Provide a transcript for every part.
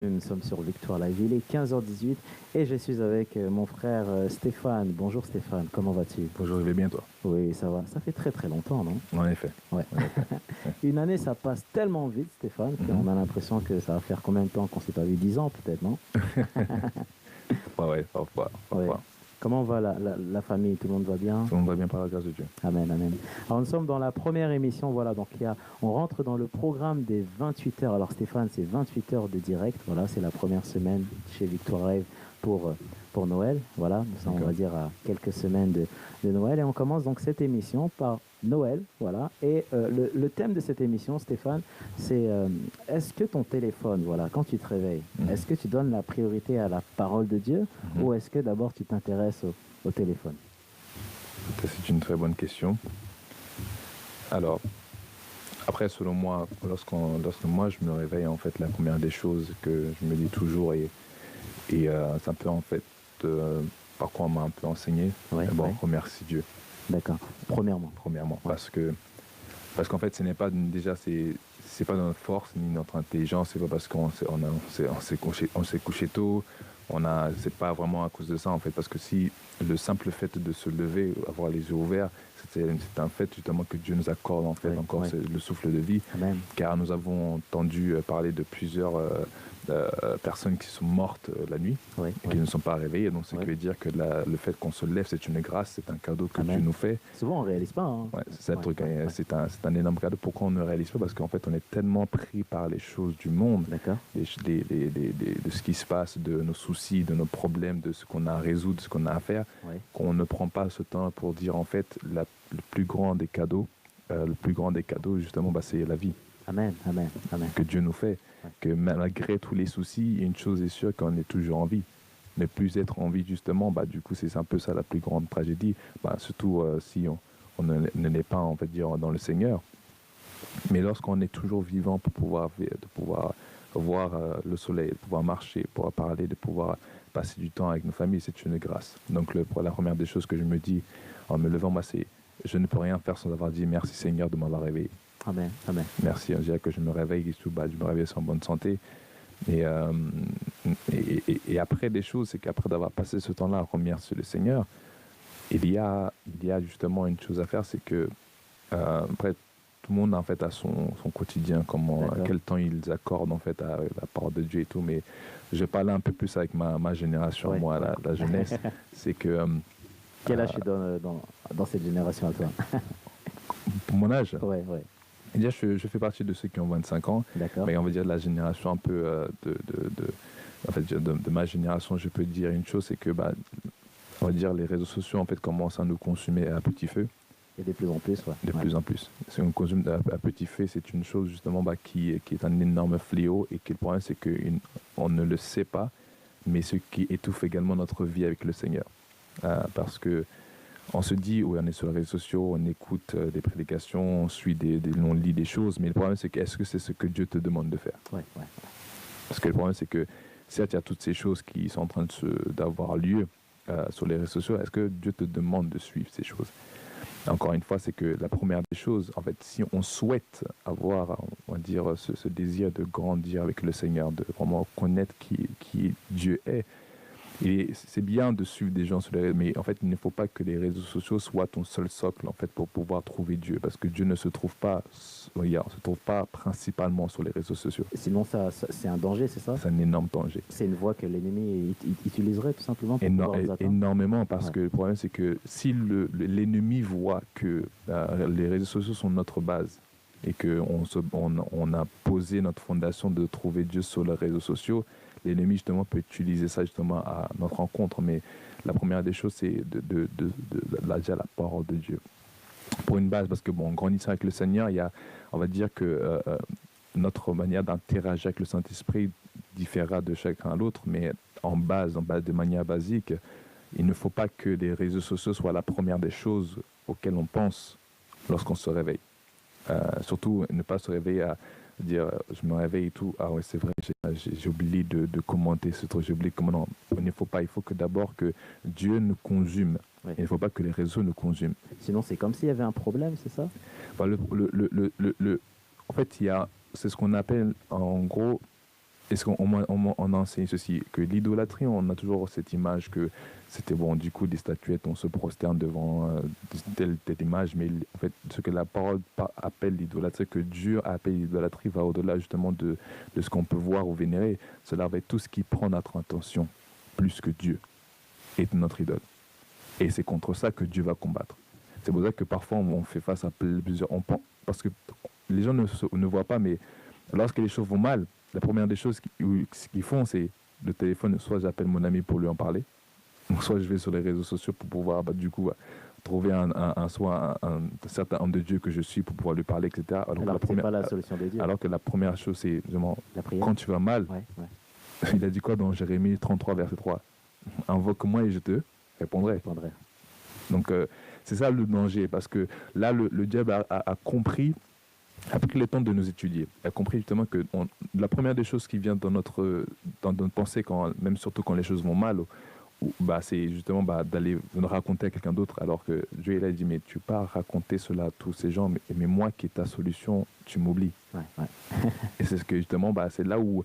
Nous sommes sur Victoire Live, il est 15h18 et je suis avec mon frère Stéphane. Bonjour Stéphane, comment vas-tu? Bonjour, je vais bien toi. Oui, ça va. Ça fait très très longtemps, non? En effet, Ouais. en effet. Une année, ça passe tellement vite, Stéphane, Mhm. qu'on a l'impression que ça va faire combien de temps qu'on s'est pas vu? 10 ans peut-être, non? Ouais, parfois, Ouais. parfois. Comment va la famille? Tout le monde va bien? Tout le monde va bien par la grâce de Dieu. Amen, amen. Alors nous sommes dans la première émission, voilà, donc on rentre dans le programme des 28 heures. Alors Stéphane, c'est 28 heures de direct, voilà, c'est la première semaine chez Victoire Rêve pour, pour Noël, voilà, nous sommes, on va D'accord. dire, à quelques semaines de Noël et on commence donc cette émission par Noël, voilà, et le thème de cette émission, Stéphane, c'est est-ce que ton téléphone, voilà, quand tu te réveilles, Mhm. est-ce que tu donnes la priorité à la parole de Dieu Mhm. ou est-ce que d'abord tu t'intéresses au téléphone? Ça, c'est une très bonne question. Alors, après, selon moi, lorsque moi je me réveille, en fait, la première des choses que je me dis toujours, et c'est un peu en fait par quoi on m'a un peu enseigné, Ouais, d'abord ouais. remercie Dieu, D'accord. Premièrement. premièrement, Ouais. parce qu'en fait, ce n'est pas déjà, c'est pas notre force ni notre intelligence, c'est pas parce on s'est couché tôt, c'est pas vraiment à cause de ça en fait, parce que si le simple fait de se lever, avoir les yeux ouverts, c'est un fait justement que Dieu nous accorde en fait Ouais, encore ouais. le souffle de vie, Amen. car nous avons entendu parler de plusieurs personnes qui sont mortes la nuit Ouais, et qui ouais. ne sont pas réveillées, donc ce Ouais. qui veut dire que le fait qu'on se lève, c'est une grâce, c'est un cadeau que Dieu Amen. nous fait. Souvent, on réalise pas, hein. Ouais, c'est ça le Ouais, truc, ouais, hein. ouais. C'est un énorme cadeau. Pourquoi on ne réalise pas? Parce qu'en fait, on est tellement pris par les choses du monde, D'accord. de ce qui se passe, de nos soucis, de nos problèmes, de ce qu'on a à résoudre, de ce qu'on a à faire, Ouais. qu'on ne prend pas ce temps pour dire, en fait, le plus grand des cadeaux, justement, bah, c'est la vie Amen, amen, amen. que Dieu nous fait. Ouais. Que malgré tous les soucis, une chose est sûre, qu'on est toujours en vie. Ne plus être en vie, justement, bah, du coup, c'est un peu ça la plus grande tragédie. Bah, surtout si on ne l'est pas, on va dire, dans le Seigneur. Mais lorsqu'on est toujours vivant de pouvoir voir le soleil, de pouvoir marcher, de pouvoir parler, de pouvoir passer du temps avec nos familles, c'est une grâce. Donc, pour la première des choses que je me dis en me levant, moi, c'est je ne peux rien faire sans avoir dit merci Seigneur de m'avoir réveillé. Amen, amen. Merci, on dirait que je me réveille et tout, bah, je me réveille en bonne santé. Et, euh, et après des choses, c'est qu'après d'avoir passé ce temps-là à remercier le Seigneur, il y a justement une chose à faire, c'est que après tout le monde en fait a son quotidien, D'accord. quel temps ils accordent en fait à la parole de Dieu et tout. Mais je vais parler un peu plus avec ma génération, Ouais, moi, ouais. la jeunesse, c'est que Quel âge tu donnes dans cette génération à toi? pour mon âge, Ouais, ouais. déjà je fais partie de ceux qui ont 25 ans, D'accord. mais on va dire de la génération un peu en fait, de ma génération, je peux dire une chose, c'est que bah, on va dire les réseaux sociaux en fait commencent à nous consumer à petit feu, Et de plus en plus, ouais. de Ouais. plus en plus. Si on consomme à petit feu, c'est une chose justement bah, qui est un énorme fléau, et que le problème c'est qu'on ne le sait pas, mais ce qui étouffe également notre vie avec le Seigneur. Parce que on se dit, oui, on est sur les réseaux sociaux, on écoute des prédications, on lit des choses, mais le problème c'est que est-ce que c'est ce que Dieu te demande de faire? Ouais, ouais. Parce que le problème c'est que certes il y a toutes ces choses qui sont en train d'avoir lieu sur les réseaux sociaux. Est-ce que Dieu te demande de suivre ces choses? Encore une fois, c'est que la première des choses, en fait, si on souhaite avoir, on va dire, ce désir de grandir avec le Seigneur, de vraiment connaître qui Dieu est, et c'est bien de suivre des gens sur les réseaux, mais en fait, il ne faut pas que les réseaux sociaux soient ton seul socle, en fait, pour pouvoir trouver Dieu, parce que Dieu ne se trouve pas, regarde, se trouve pas principalement sur les réseaux sociaux. Sinon, c'est un danger, c'est ça? C'est un énorme danger. C'est une voie que l'ennemi utiliserait tout simplement pour pouvoir nous atteindre. Énormément, parce Ouais. que le problème, c'est que si l'ennemi voit que les réseaux sociaux sont notre base, et on a posé notre fondation de trouver Dieu sur les réseaux sociaux, l'ennemi justement peut utiliser ça justement à notre rencontre. Mais la première des choses, c'est dire la parole de Dieu pour une base, parce que bon, en grandissant avec le Seigneur, on va dire que notre manière d'interagir avec le Saint-Esprit différera de chacun à l'autre, mais de manière basique, il ne faut pas que les réseaux sociaux soient la première des choses auxquelles on pense lorsqu'on se réveille. Surtout, ne pas se réveiller à dire je me réveille et tout, ah ouais, c'est vrai, j'ai oublié de commenter ce truc, j'ai oublié comment. Non, il ne faut pas, il faut que d'abord que Dieu nous consume. Ouais. Il ne faut pas que les réseaux nous consument. Sinon, c'est comme s'il y avait un problème, c'est ça? Enfin, en fait, c'est ce qu'on appelle en gros est-ce qu'on a enseigné ceci, que l'idolâtrie, on a toujours cette image que c'était bon, du coup, des statuettes, on se prosterne devant telle image, mais en fait, ce que la parole appelle l'idolâtrie, que Dieu appelle l'idolâtrie, va au-delà justement de ce qu'on peut voir ou vénérer. Cela va être tout ce qui prend notre attention plus que Dieu est notre idole. Et c'est contre ça que Dieu va combattre. C'est pour ça que parfois on fait face à plusieurs... parce que les gens ne voient pas, mais lorsque les choses vont mal, la première des choses qu'ils font, c'est le téléphone, soit j'appelle mon ami pour lui en parler, soit je vais sur les réseaux sociaux pour pouvoir, du coup, trouver un certain homme de Dieu que je suis pour pouvoir lui parler, etc. Alors que c'est pas la solution de Dieu. Alors que la première chose, c'est vraiment, la prière. Quand tu vas mal, il a dit quoi dans Jérémie 33, verset 3 ? Invoque-moi et je te répondrai. Donc, c'est ça le danger, parce que là, le diable a compris, a pris le temps de nous étudier, a compris justement que la première des choses qui vient dans notre pensée, même surtout quand les choses vont mal, c'est justement d'aller raconter à quelqu'un d'autre, alors que Dieu il a dit, mais tu pars raconter cela à tous ces gens, mais moi qui est ta solution, tu m'oublies. Et c'est ce que justement, c'est là où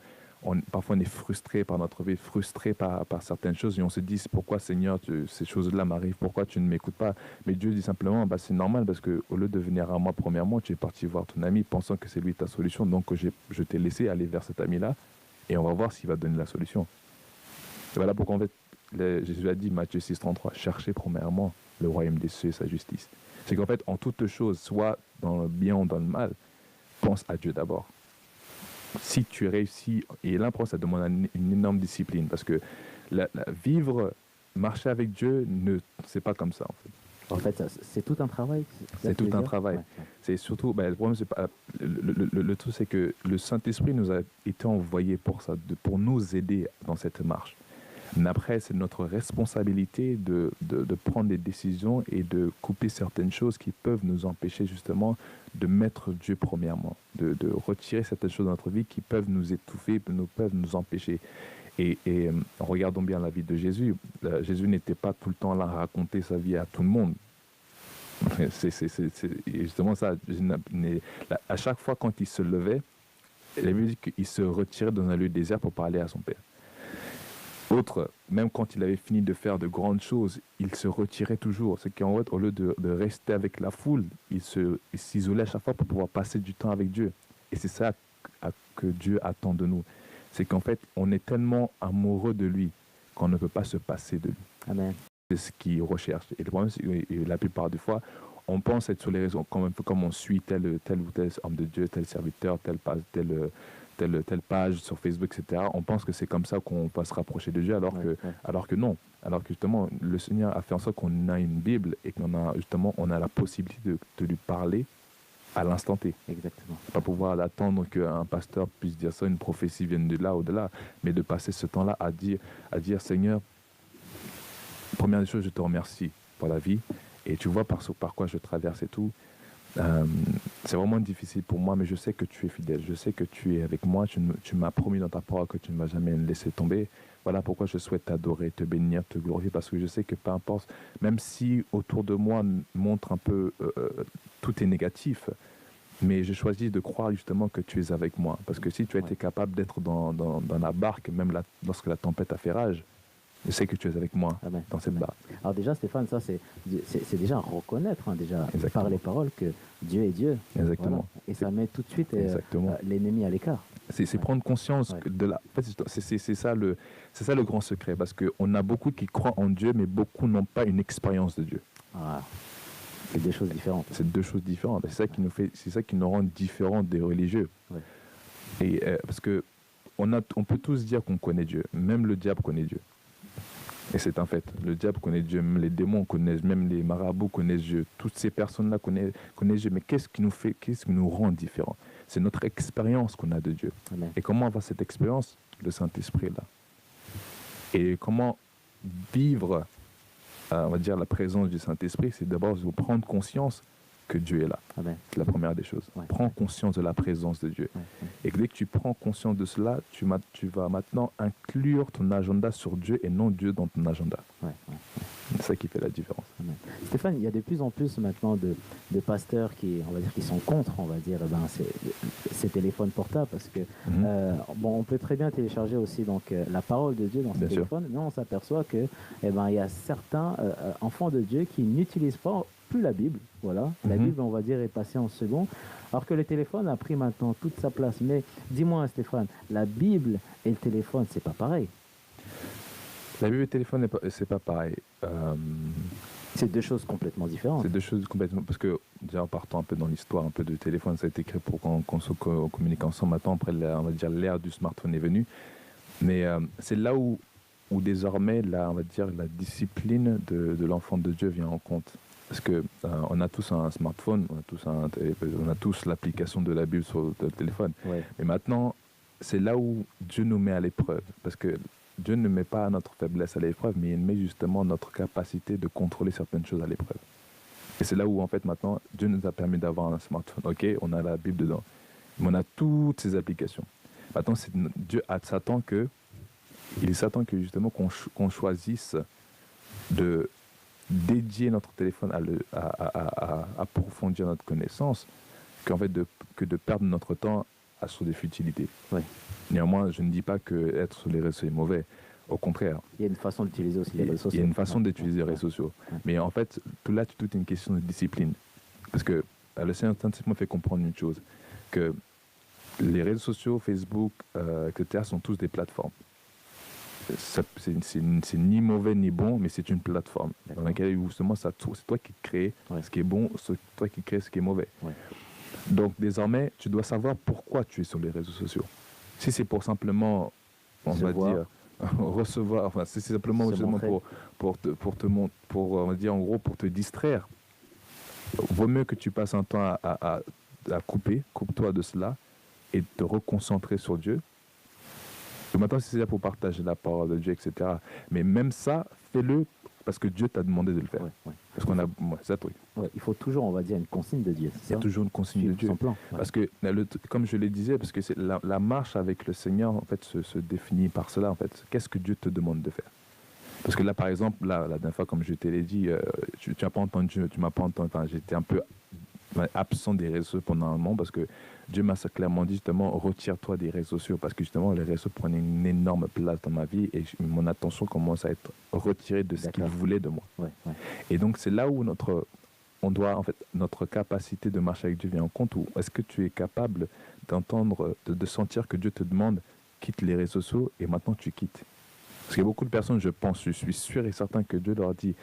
parfois on est frustré par notre vie, frustré par certaines choses, et on se dit, pourquoi Seigneur, ces choses-là m'arrivent, pourquoi tu ne m'écoutes pas? Mais Dieu dit simplement, c'est normal, parce qu'au lieu de venir à moi premièrement, tu es parti voir ton ami pensant que c'est lui ta solution, donc je t'ai laissé aller vers cet ami-là, et on va voir s'il va donner la solution. Et voilà pourquoi en fait, Jésus a dit, Matthieu 6, 33, cherchez premièrement le royaume des cieux et sa justice. C'est qu'en fait, en toutes choses, soit dans le bien ou dans le mal, pense à Dieu d'abord. Si tu réussis, et là, ça demande une énorme discipline, parce que marcher avec Dieu, c'est pas comme ça, en fait. En fait, c'est tout un travail. C'est tout un travail. C'est surtout, le problème, c'est pas, le truc, c'est que le Saint-Esprit nous a été envoyé pour ça, pour nous aider dans cette marche. Mais après, c'est notre responsabilité de prendre des décisions et de couper certaines choses qui peuvent nous empêcher justement de mettre Dieu premièrement, de retirer certaines choses de notre vie qui peuvent nous étouffer, peuvent nous empêcher. Et regardons bien la vie de Jésus. Jésus n'était pas tout le temps là à raconter sa vie à tout le monde. C'est justement ça. À chaque fois quand il se levait, la Bible dit qu'il se retirait dans un lieu désert pour parler à son Père. Même quand il avait fini de faire de grandes choses, il se retirait toujours. C'est qu'en fait, au lieu de rester avec la foule, il s'isolait à chaque fois pour pouvoir passer du temps avec Dieu. Et c'est ça que Dieu attend de nous. C'est qu'en fait, on est tellement amoureux de lui qu'on ne peut pas se passer de lui. Amen. C'est ce qu'il recherche. Et le problème, c'est que la plupart des fois, on pense être sur les réseaux, comme on suit tel ou tel homme de Dieu, tel serviteur, telle page sur Facebook, etc. On pense que c'est comme ça qu'on va se rapprocher de Dieu, alors que non. Alors que justement, le Seigneur a fait en sorte qu'on a une Bible et on a la possibilité de lui parler à l'instant T. Exactement. Pas pouvoir attendre qu'un pasteur puisse dire ça, une prophétie vienne de là ou de là, mais de passer ce temps-là à dire Seigneur, première des choses, je te remercie pour la vie, et tu vois par quoi je traverse et tout. C'est vraiment difficile pour moi, mais je sais que tu es fidèle, je sais que tu es avec moi, tu m'as promis dans ta parole que tu ne vas jamais me laisser tomber. Voilà pourquoi je souhaite t'adorer, te bénir, te glorifier, parce que je sais que peu importe, même si autour de moi montre un peu tout est négatif, mais je choisis de croire justement que tu es avec moi, parce que si tu as été capable d'être dans la barque, même lorsque la tempête a fait rage, je sais que tu es avec moi dans cette barque. Alors déjà, Stéphane, ça c'est déjà reconnaître, déjà par les paroles que Dieu est Dieu. Exactement. Voilà. Et ça met tout de suite l'ennemi à l'écart. C'est prendre conscience de la... En fait, c'est ça le grand secret, parce qu'on a beaucoup qui croient en Dieu, mais beaucoup n'ont pas une expérience de Dieu. Ah. C'est deux choses différentes. C'est deux choses différentes. C'est ça qui nous rend différents des religieux. Ouais. Et parce que on peut tous dire qu'on connaît Dieu, même le diable connaît Dieu. Et c'est un fait. Le diable connaît Dieu, même les démons connaissent, même les marabouts connaissent Dieu. Toutes ces personnes-là connaissent Dieu. Mais qu'est-ce qui nous rend différents? C'est notre expérience qu'on a de Dieu. Amen. Et comment avoir cette expérience? Le Saint-Esprit là. Et comment vivre, on va dire, la présence du Saint-Esprit, c'est d'abord de prendre conscience que Dieu est là. Amen. C'est la première des choses. Ouais. Prends conscience de la présence de Dieu. Ouais. Et dès que tu prends conscience de cela, tu vas maintenant inclure ton agenda sur Dieu et non Dieu dans ton agenda. Ouais. C'est ça qui fait la différence. Amen. Stéphane, il y a de plus en plus maintenant de pasteurs qui, on va dire, qui sont contre, on va dire, ces téléphones portables parce que bon, on peut très bien télécharger aussi donc la parole de Dieu dans ce téléphone, mais on s'aperçoit que il y a certains enfants de Dieu qui n'utilisent pas plus la Bible. Voilà, la Bible, on va dire, est passée en second, alors que le téléphone a pris maintenant toute sa place. Mais dis-moi, Stéphane, la Bible et le téléphone, c'est pas pareil. La Bible et le téléphone, c'est pas pareil. C'est deux choses complètement différentes. C'est deux choses complètement... Parce que, déjà, en partant un peu dans l'histoire un peu du téléphone, ça a été créé pour qu'on se communique ensemble. Maintenant, après, on va dire, l'ère du smartphone est venue. Mais c'est là où désormais, on va dire, la discipline de l'enfant de Dieu vient en compte. Parce que on a tous un smartphone, on a tous l'application de la Bible sur le téléphone. Ouais. Mais maintenant, c'est là où Dieu nous met à l'épreuve. Parce que Dieu ne met pas notre faiblesse à l'épreuve, mais il met justement notre capacité de contrôler certaines choses à l'épreuve. Et c'est là où, en fait, maintenant, Dieu nous a permis d'avoir un smartphone. OK, on a la Bible dedans. Mais on a toutes ces applications. Maintenant, Dieu s'attend que justement qu'on choisisse de dédier notre téléphone à approfondir notre connaissance, que de perdre notre temps sur des futilités. Ouais. Néanmoins, je ne dis pas que être sur les réseaux est mauvais. Au contraire. Il y a une façon d'utiliser aussi les réseaux sociaux. Il y a une façon d'utiliser les réseaux sociaux. Ouais. Mais en fait, tout est une question de discipline. Parce que le Seigneur m'a fait comprendre une chose, que les réseaux sociaux, Facebook, etc., sont tous des plateformes. C'est ni mauvais ni bon, mais c'est une plateforme dans laquelle justement c'est toi qui crées ce qui est bon, c'est toi qui crées ce qui est mauvais. Ouais. Donc désormais, tu dois savoir pourquoi tu es sur les réseaux sociaux. Si c'est pour simplement, on va dire, recevoir, enfin, si c'est simplement justement pour on va dire en gros pour te distraire, vaut mieux que tu passes un temps à coupe-toi de cela et te reconcentrer sur Dieu. Et maintenant, si c'est là pour partager la parole de Dieu, etc. Mais même ça, fais-le parce que Dieu t'a demandé de le faire. Ouais. Parce qu'on a, c'est ça, truc. Ouais, il faut toujours, on va dire, une consigne de Dieu. Il y a toujours une consigne de Dieu. Son plan. Ouais. Parce que, comme je le disais, parce que la marche avec le Seigneur, en fait, se définit par cela. En fait, qu'est-ce que Dieu te demande de faire? Parce que là, par exemple, la dernière fois, comme je te l'ai dit, tu m'as pas entendu. Enfin, j'étais un peu absent des réseaux pendant un moment parce que Dieu m'a clairement dit justement retire-toi des réseaux sociaux parce que justement les réseaux prenaient une énorme place dans ma vie et mon attention commence à être retirée de ce qu'il voulait de moi. Ouais. Et donc c'est là où notre capacité de marcher avec Dieu vient en compte. Ou est-ce que tu es capable d'entendre, de sentir que Dieu te demande quitte les réseaux sociaux et maintenant tu quittes? Parce qu'il y a beaucoup de personnes, je suis sûr et certain que Dieu leur dit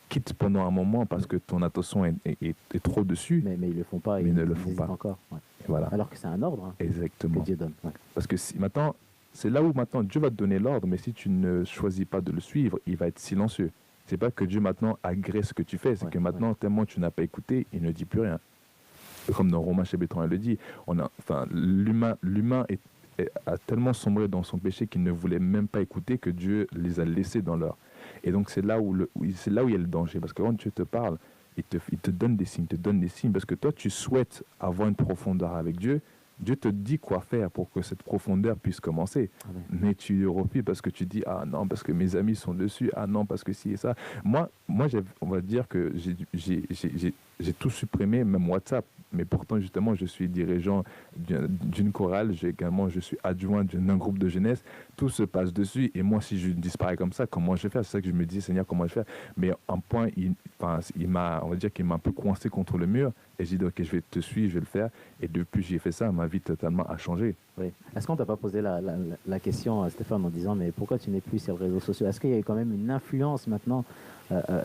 quitte pendant un moment parce que ton attention est trop dessus. Mais ils ne le font pas. Ils ne le font pas. Encore. Ouais. Voilà. Alors que c'est un ordre Exactement. que Dieu donne. Ouais. Parce que maintenant, c'est là où maintenant Dieu va te donner l'ordre, mais si tu ne choisis pas de le suivre, il va être silencieux. C'est pas que Dieu maintenant agresse ce que tu fais, c'est que maintenant, tellement tu n'as pas écouté, il ne dit plus rien. Comme dans Romains chapitre 1, il le dit, l'humain a tellement sombré dans son péché qu'il ne voulait même pas écouter que Dieu les a laissés dans leur... Et donc c'est là où il y a le danger, parce que quand Dieu te parle, il te donne des signes, parce que toi tu souhaites avoir une profondeur avec Dieu. Dieu te dit quoi faire pour que cette profondeur puisse commencer. Amen. Mais tu refuses parce que tu dis ah non parce que mes amis sont dessus, ah non parce que ci et ça. Moi on va dire que j'ai tout supprimé, même WhatsApp. Mais pourtant, justement, je suis dirigeant d'une chorale. Je suis adjoint d'un groupe de jeunesse. Tout se passe dessus. Et moi, si je disparais comme ça, comment je vais faire? C'est ça que je me dis, Seigneur, comment je vais faire? Mais un point, on va dire qu'il m'a un peu coincé contre le mur. Et j'ai dit, OK, je vais te suivre, je vais le faire. Et depuis que j'ai fait ça, ma vie totalement a changé. Oui. Est-ce qu'on t'a pas posé la question, Stéphane, en disant, mais pourquoi tu n'es plus sur les réseaux sociaux? Est-ce qu'il y a quand même une influence maintenant?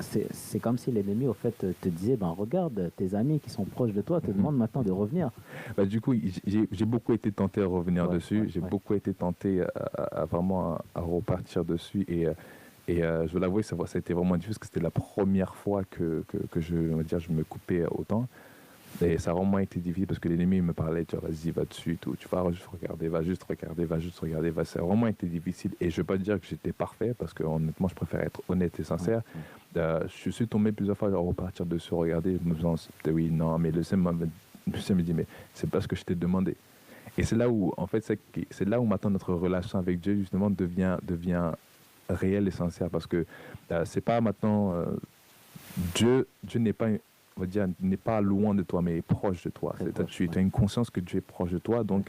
C'est comme si l'ennemi, au fait, te disait, regarde, tes amis qui sont proches de toi te demandent maintenant de revenir. Du coup, j'ai beaucoup été tenté à revenir dessus. J'ai beaucoup été tenté à vraiment à repartir dessus. Et je dois l'avouer, ça a été vraiment difficile parce que c'était la première fois que je me coupais autant. Et ça a vraiment été difficile parce que l'ennemi me parlait, tu vois, vas-y, va dessus, tout. Tu vas juste regarder. Ça a vraiment été difficile. Et je ne veux pas dire que j'étais parfait parce que honnêtement, je préfère être honnête et sincère. Je suis tombé plusieurs fois à repartir dessus, regarder, me disant, oui, non, mais le Seigneur me dit, mais c'est pas ce que je t'ai demandé. Et c'est là où, en fait, c'est là où maintenant notre relation avec Dieu, justement, devient réelle et sincère, parce que c'est pas maintenant Dieu n'est pas, on va dire, n'est pas loin de toi, mais est proche de toi. Tu as une conscience que Dieu est proche de toi, donc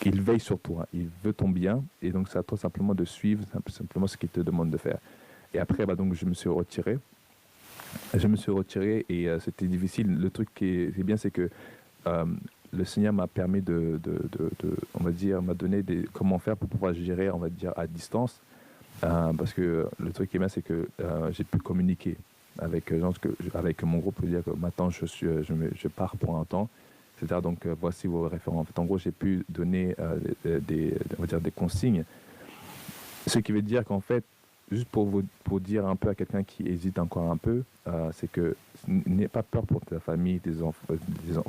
il veille sur toi, il veut ton bien, et donc c'est à toi simplement de suivre simplement ce qu'il te demande de faire. Et après, donc je me suis retiré. Et c'était difficile. Le truc qui est bien, c'est que le Seigneur m'a permis on va dire, m'a donné comment faire pour pouvoir gérer, on va dire, à distance. Parce que le truc qui est bien, c'est que j'ai pu communiquer avec mon groupe, pour dire que maintenant je pars pour un temps, etc. Donc voici vos référents. En fait, en gros, j'ai pu donner on va dire, des consignes. Ce qui veut dire qu'en fait, juste pour dire un peu à quelqu'un qui hésite encore un peu, c'est que n'aie pas peur pour ta famille, tes enfants,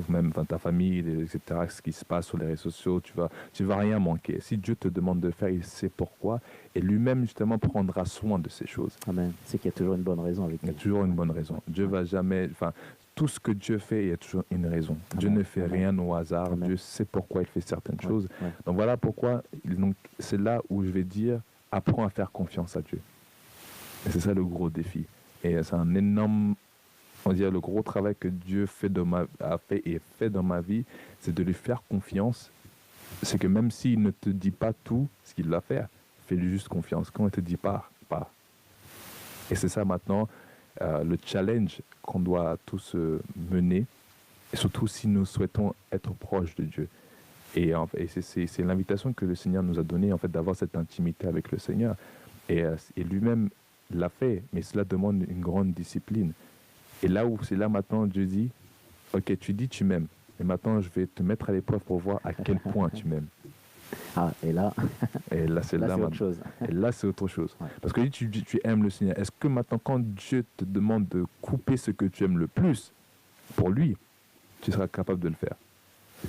même ta famille, etc., ce qui se passe sur les réseaux sociaux, tu vas rien manquer. Si Dieu te demande de faire, il sait pourquoi, et lui-même justement prendra soin de ces choses. Amen. C'est qu'il y a toujours une bonne raison avec lui. Il y a toujours une bonne raison. Dieu va jamais, tout ce que Dieu fait, il y a toujours une raison. Amen. Dieu ne fait rien au hasard. Amen. Dieu sait pourquoi il fait certaines choses. Ouais. Donc voilà pourquoi, c'est là où je vais dire, apprends à faire confiance à Dieu. Et c'est ça le gros défi. Et c'est un énorme, on va dire, le gros travail que Dieu a fait dans ma vie, c'est de lui faire confiance. C'est que même s'il ne te dit pas tout ce qu'il va faire, fais-lui juste confiance. Quand il te dit pas. Et c'est ça maintenant, le challenge qu'on doit tous mener, et surtout si nous souhaitons être proches de Dieu. Et c'est l'invitation que le Seigneur nous a donnée, en fait, d'avoir cette intimité avec le Seigneur. Et lui-même l'a fait, mais cela demande une grande discipline. Et c'est là maintenant Dieu dit, ok, tu dis tu m'aimes, mais maintenant je vais te mettre à l'épreuve pour voir à quel point tu m'aimes. Et là c'est autre chose. Et là c'est autre chose. Ouais. Parce que tu aimes le Seigneur. Est-ce que maintenant quand Dieu te demande de couper ce que tu aimes le plus pour lui, tu seras capable de le faire?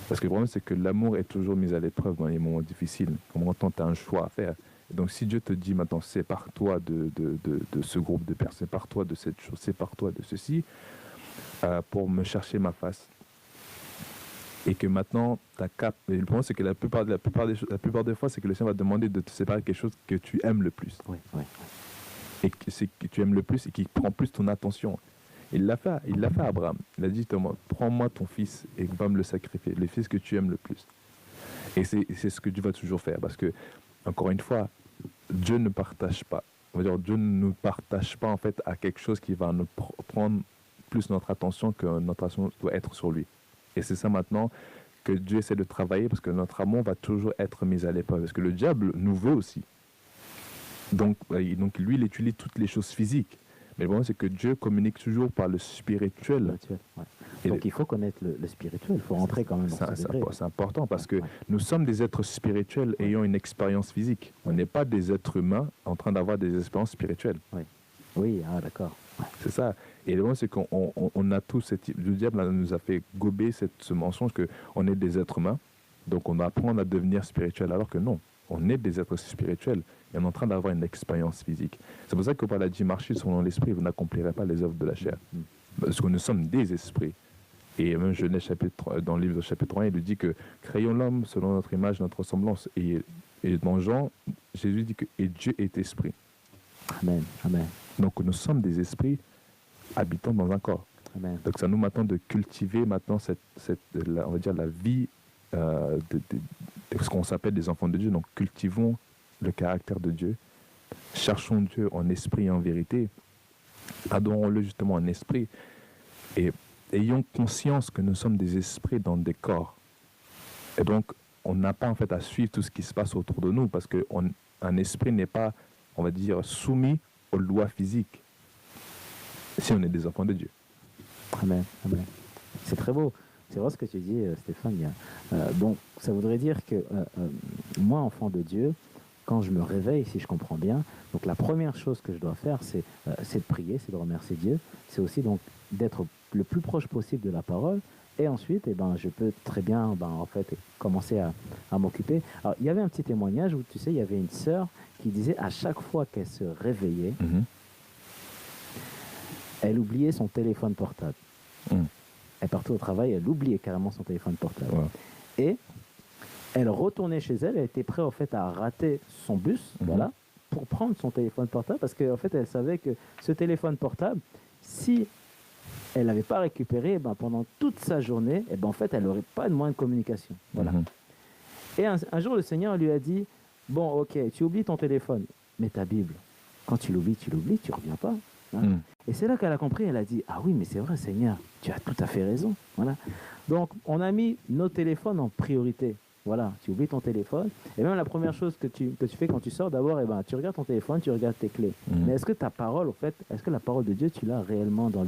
Parce que le problème c'est que l'amour est toujours mis à l'épreuve dans les moments difficiles. Comment tu as un choix à faire. Donc si Dieu te dit maintenant sépare-toi de ce groupe de personnes, sépare-toi de cette chose, sépare-toi de ceci, pour me chercher ma face. Et que maintenant, et le problème c'est que la plupart des fois, c'est que le Seigneur va te demander de te séparer de quelque chose que tu aimes le plus. Oui. Et que tu aimes le plus et qui prend plus ton attention. Il l'a fait à Abraham. Il a dit, prends-moi ton fils et va me le sacrifier, le fils que tu aimes le plus. Et c'est ce que Dieu va toujours faire. Parce que, encore une fois, Dieu ne partage pas. On va dire, Dieu ne nous partage pas en fait à quelque chose qui va nous prendre plus notre attention que notre attention doit être sur lui. Et c'est ça maintenant que Dieu essaie de travailler parce que notre amour va toujours être mis à l'épreuve. Parce que le diable nous veut aussi. Donc lui, il utilise toutes les choses physiques. Mais le problème, c'est que Dieu communique toujours par le spirituel. Ouais. Donc il faut connaître le spirituel, il faut rentrer quand même dans ce degré. C'est important parce que nous sommes des êtres spirituels ayant une expérience physique. On n'est pas des êtres humains en train d'avoir des expériences spirituelles. Oui, d'accord. C'est ça. Et le problème, c'est qu'on a tous le diable nous a fait gober ce mensonge qu'on est des êtres humains, donc on doit apprendre à devenir spirituel, alors que non, on est des êtres spirituels et on est en train d'avoir une expérience physique. C'est pour ça que Paul a dit, marchez selon l'esprit, vous n'accomplirez pas les œuvres de la chair. Parce que nous sommes des esprits. Et même Genèse dans le livre de chapitre 1, il lui dit que créons l'homme selon notre image, notre ressemblance. Et dans Jean, Jésus dit que et Dieu est esprit. Amen. Donc nous sommes des esprits habitant dans un corps. Amen. Donc c'est à nous maintenant de cultiver maintenant on va dire la vie de ce qu'on s'appelle des enfants de Dieu. Donc cultivons le caractère de Dieu, cherchons Dieu en esprit et en vérité, adorons-le justement en esprit et ayons conscience que nous sommes des esprits dans des corps. Et donc on n'a pas en fait à suivre tout ce qui se passe autour de nous parce qu'un esprit n'est pas, on va dire, soumis aux lois physiques si on est des enfants de Dieu. Amen. C'est très beau. C'est vrai ce que tu dis, Stéphane. Donc, ça voudrait dire que moi, enfant de Dieu, quand je me réveille, si je comprends bien, donc la première chose que je dois faire, c'est de prier, c'est de remercier Dieu. C'est aussi donc d'être le plus proche possible de la parole. Et ensuite, je peux très bien, en fait, commencer à m'occuper. Alors, il y avait un petit témoignage où, tu sais, il y avait une sœur qui disait à chaque fois qu'elle se réveillait, elle oubliait son téléphone portable. Elle partait au travail, elle oubliait carrément son téléphone portable. Ouais. Et elle retournait chez elle, elle était prête en fait à rater son bus, voilà. pour prendre son téléphone portable parce qu'en fait, elle savait que ce téléphone portable, si elle n'avait pas récupéré, ben, pendant toute sa journée, et ben, en fait, elle n'aurait pas de moyen de communication. Voilà. Et un jour, le Seigneur lui a dit, bon, ok, tu oublies ton téléphone, mais ta Bible, quand tu l'oublies, tu ne reviens pas. Hein. Et c'est là qu'elle a compris, elle a dit, ah oui, mais c'est vrai, Seigneur, tu as tout à fait raison. Voilà. Donc, on a mis nos téléphones en priorité. Voilà, tu oublies ton téléphone. Et même la première chose que tu fais quand tu sors, d'abord, eh ben, tu regardes ton téléphone, tu regardes tes clés. Mais est-ce que ta parole, en fait, est-ce que la parole de Dieu, tu l'as réellement dans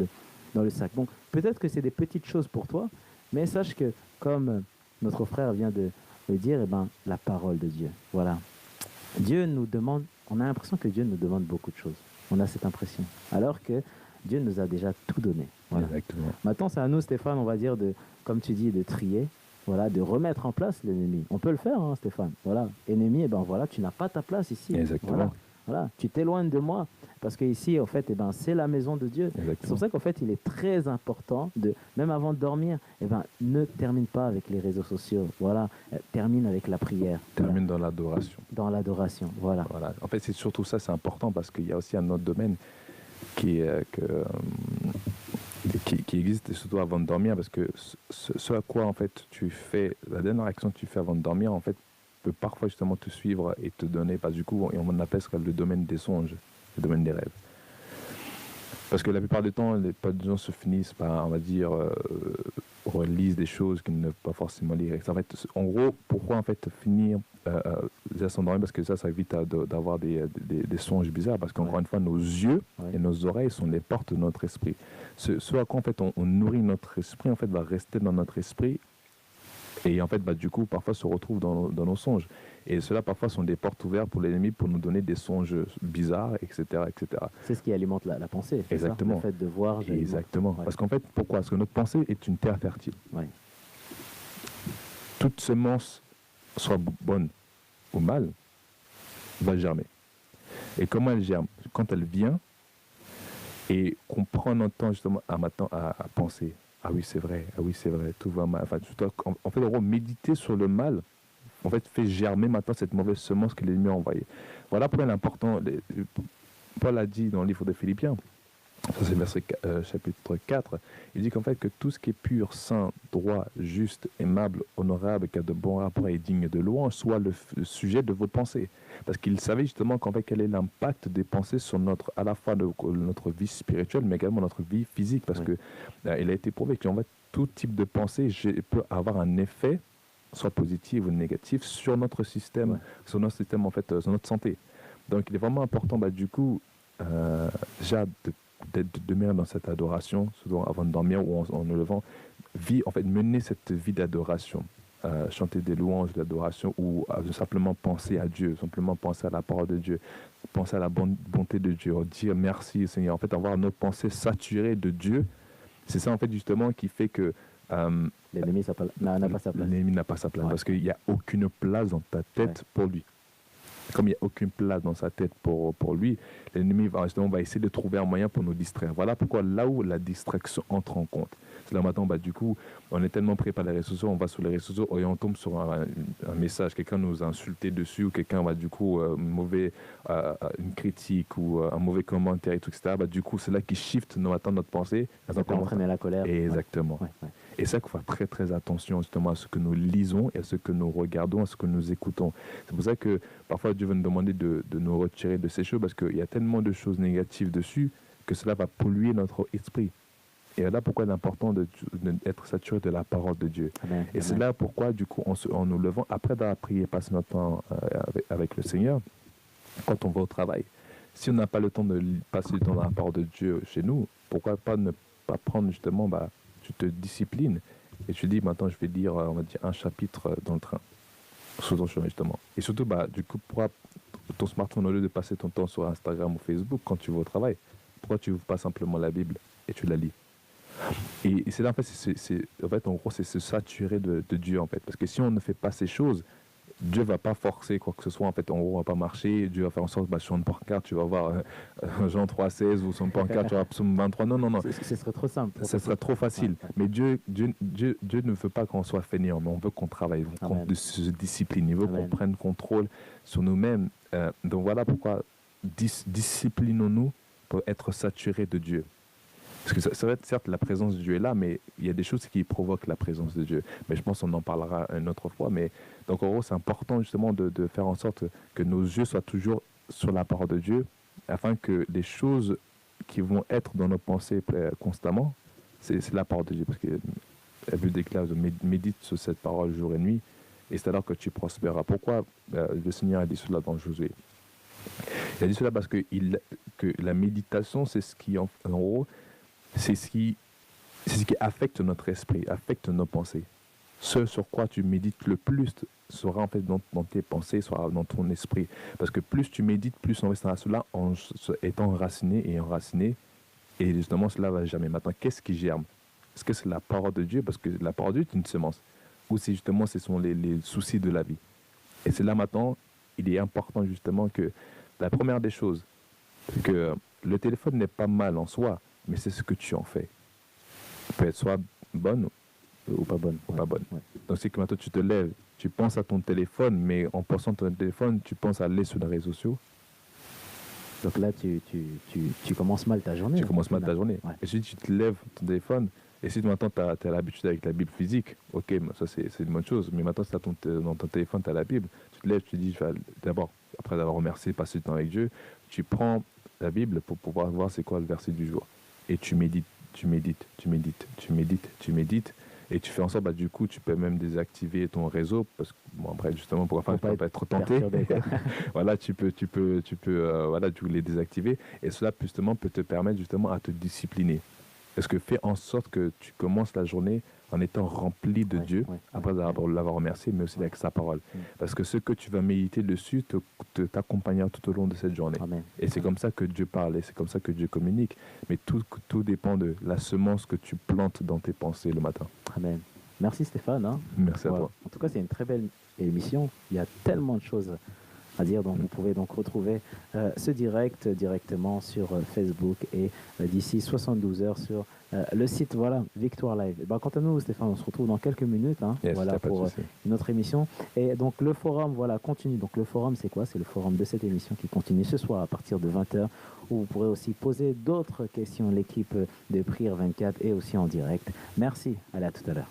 le sac? Bon, peut-être que c'est des petites choses pour toi, mais sache que, comme notre frère vient de le dire, eh ben, la parole de Dieu. Voilà. Dieu nous demande, on a l'impression que Dieu nous demande beaucoup de choses. On a cette impression. Alors que Dieu nous a déjà tout donné. Voilà. Exactement. Maintenant, c'est à nous, Stéphane, on va dire, comme tu dis, de trier, voilà, de remettre en place l'ennemi. On peut le faire, hein, Stéphane. Voilà. Ennemi, eh ben voilà, tu n'as pas ta place ici. Exactement. Voilà. Tu t'éloignes de moi. Parce qu'ici, en fait, eh ben, c'est la maison de Dieu. Exactement. C'est pour ça qu'en fait, il est très important, même avant de dormir, eh ben, ne termine pas avec les réseaux sociaux. Voilà. Termine avec la prière. Termine dans l'adoration. Dans l'adoration, voilà. En fait, c'est surtout ça, c'est important parce qu'il y a aussi un autre domaine qui existe surtout avant de dormir, parce que ce à quoi en fait tu fais, la dernière action que tu fais avant de dormir, en fait, peut parfois justement te suivre et te donner, parce que du coup, on appelle ça le domaine des songes, le domaine des rêves. Parce que la plupart du temps, les gens se finissent par, on va dire, relisent des choses qu'ils ne peuvent pas forcément lire. En fait, en gros, pourquoi en fait finir déjà s'endormir? Parce que ça évite d'avoir des songes bizarres. Parce qu'encore une fois, nos yeux et nos oreilles sont les portes de notre esprit. Ce à quoi en fait on nourrit notre esprit, en fait, va rester dans notre esprit. Et en fait, du coup, parfois se retrouve dans nos songes. Et cela, parfois, sont des portes ouvertes pour l'ennemi pour nous donner des songes bizarres, etc. etc. C'est ce qui alimente la pensée. Exactement. Ça, le fait de voir. Exactement. Ouais. Parce qu'en fait, pourquoi? Parce que notre pensée est une terre fertile. Ouais. Toute semence, soit bonne ou mal, va germer. Et comment elle germe? Quand elle vient et qu'on prend notre temps justement à penser. Ah oui, c'est vrai, tout va mal. Enfin, en fait, en gros, méditer sur le mal, en fait, fait germer maintenant cette mauvaise semence que l'ennemi a envoyée. Voilà pourquoi il est important. Paul a dit dans le livre de Philippiens, ça c'est verset chapitre 4, il dit qu'en fait que tout ce qui est pur, saint, droit, juste, aimable, honorable, qui a de bons rapports et digne de louange, soit le sujet de vos pensées. Parce qu'il savait justement qu'en fait quel est l'impact des pensées sur à la fois notre vie spirituelle, mais également notre vie physique. Parce que il a été prouvé qu'en fait tout type de pensée peut avoir un effet, soit positif ou négatif, sur notre système, sur notre système en fait, sur notre santé. Donc il est vraiment important du coup déjà de demeurer dans cette adoration, souvent avant de dormir ou en nous levant, mener cette vie d'adoration, chanter des louanges d'adoration ou simplement penser à Dieu, simplement penser à la parole de Dieu, penser à la bonté de Dieu, dire merci Seigneur. En fait, avoir notre pensée saturée de Dieu, c'est ça en fait justement qui fait que l'ennemi n'a pas sa place. L'ennemi n'a pas sa place parce qu'il n'y a aucune place dans ta tête pour lui. Comme il n'y a aucune place dans sa tête pour lui, l'ennemi va essayer de trouver un moyen pour nous distraire. Voilà pourquoi là où la distraction entre en compte. C'est là maintenant, du coup, on est tellement pris par les réseaux sociaux, on va sur les réseaux sociaux et on tombe sur un message, quelqu'un nous a insulté dessus, ou quelqu'un va du coup une critique ou un mauvais commentaire et tout, etc. Du coup, c'est là qui shift notre pensée. Ça peut entraîner la colère. Exactement. Et ça qu'il faut faire très très attention justement à ce que nous lisons et à ce que nous regardons, à ce que nous écoutons. C'est pour ça que parfois Dieu va nous demander de nous retirer de ces choses, parce qu'il y a tellement de choses négatives dessus que cela va polluer notre esprit. Et là pourquoi il est important d'être saturé de la parole de Dieu. Amen. Et c'est là pourquoi du coup en nous levant, après d'avoir prié, passer notre temps avec le Seigneur, quand on va au travail, si on n'a pas le temps de passer du temps dans la parole de Dieu chez nous, pourquoi pas ne pas prendre justement, tu te disciplines et tu dis maintenant je vais lire, on va dire, un chapitre dans le train, sous ton chemin justement. Et surtout, du coup, pourquoi ton smartphone, au lieu de passer ton temps sur Instagram ou Facebook quand tu vas au travail, pourquoi tu ouvres pas simplement la Bible et tu la lis? Et c'est là, en fait, en gros, c'est se saturer de Dieu, en fait. Parce que si on ne fait pas ces choses, Dieu va pas forcer quoi que ce soit. En fait, on va pas marcher. Dieu va faire en sorte, sur une pancarte, tu vas voir Jean 3,16 ou sur une pancarte, tu vas voir Psaume 23. Non, non, non. Ce serait trop simple. Ça serait trop facile. Ouais. Mais Dieu ne veut pas qu'on soit fainéant, mais on veut qu'on travaille, qu'on se discipline. Il veut qu'on prenne contrôle sur nous-mêmes. Donc voilà pourquoi disciplinons-nous pour être saturés de Dieu. Parce que ça va être, certes, la présence de Dieu est là, mais il y a des choses qui provoquent la présence de Dieu. Mais je pense qu'on en parlera une autre fois. Mais donc, en gros, c'est important justement de faire en sorte que nos yeux soient toujours sur la parole de Dieu, afin que les choses qui vont être dans nos pensées constamment, c'est la parole de Dieu. Parce que la Bible déclare, médite sur cette parole jour et nuit, et c'est alors que tu prospéreras. Pourquoi le Seigneur a dit cela dans Josué? Il a dit cela parce que la méditation, c'est ce qui, en gros, c'est ce qui affecte notre esprit, affecte nos pensées. Ce sur quoi tu médites le plus sera en fait dans tes pensées, sera dans ton esprit. Parce que plus tu médites, plus on restera cela en étant enraciné, et justement cela va jamais. Maintenant, qu'est-ce qui germe? Est-ce que c'est la parole de Dieu? Parce que la parole de Dieu est une semence. Ou c'est justement, ce sont les soucis de la vie. Et c'est là maintenant, il est important justement que la première des choses, que le téléphone n'est pas mal en soi, mais c'est ce que tu en fais. Ça peut être soit bonne ou pas bonne. Ou pas bonne. Ouais. Donc c'est que maintenant tu te lèves, tu penses à ton téléphone, mais en pensant à ton téléphone, tu penses à aller sur les réseaux sociaux. Donc là, tu commences mal ta journée. Tu commences mal ta journée. Ouais. Et si tu te lèves ton téléphone, et si maintenant tu as l'habitude avec la Bible physique, ok, ça c'est une bonne chose, mais maintenant si dans ton téléphone tu as la Bible, tu te lèves, tu te dis, d'abord, après avoir remercié, passer du temps avec Dieu, tu prends la Bible pour pouvoir voir c'est quoi le verset du jour. Et tu médites, et tu fais en sorte, du coup, tu peux même désactiver ton réseau, parce que, après, justement, pour pas être tenté, voilà, tu peux les désactiver, et cela, justement, peut te permettre, justement, à te discipliner. Parce que fais en sorte que tu commences la journée en étant rempli de Dieu, après l'avoir remercié, mais aussi avec sa parole. Parce que ce que tu vas méditer dessus t'accompagnera tout au long de cette journée. Amen. Et c'est comme ça que Dieu parle, et c'est comme ça que Dieu communique. Mais tout dépend de la semence que tu plantes dans tes pensées le matin. Amen. Merci Stéphane. Merci à toi. En tout cas, c'est une très belle émission. Il y a tellement de choses à dire. Donc, vous pouvez donc retrouver ce direct directement sur Facebook et d'ici 72 heures sur le site, Victoire Live. Et quant à nous, Stéphane, on se retrouve dans quelques minutes pour une autre émission. Et donc, le forum, continue. Donc, le forum, c'est quoi? C'est le forum de cette émission qui continue ce soir à partir de 20h, où vous pourrez aussi poser d'autres questions. L'équipe de Prière 24 est aussi en direct. Merci. Allez, à tout à l'heure.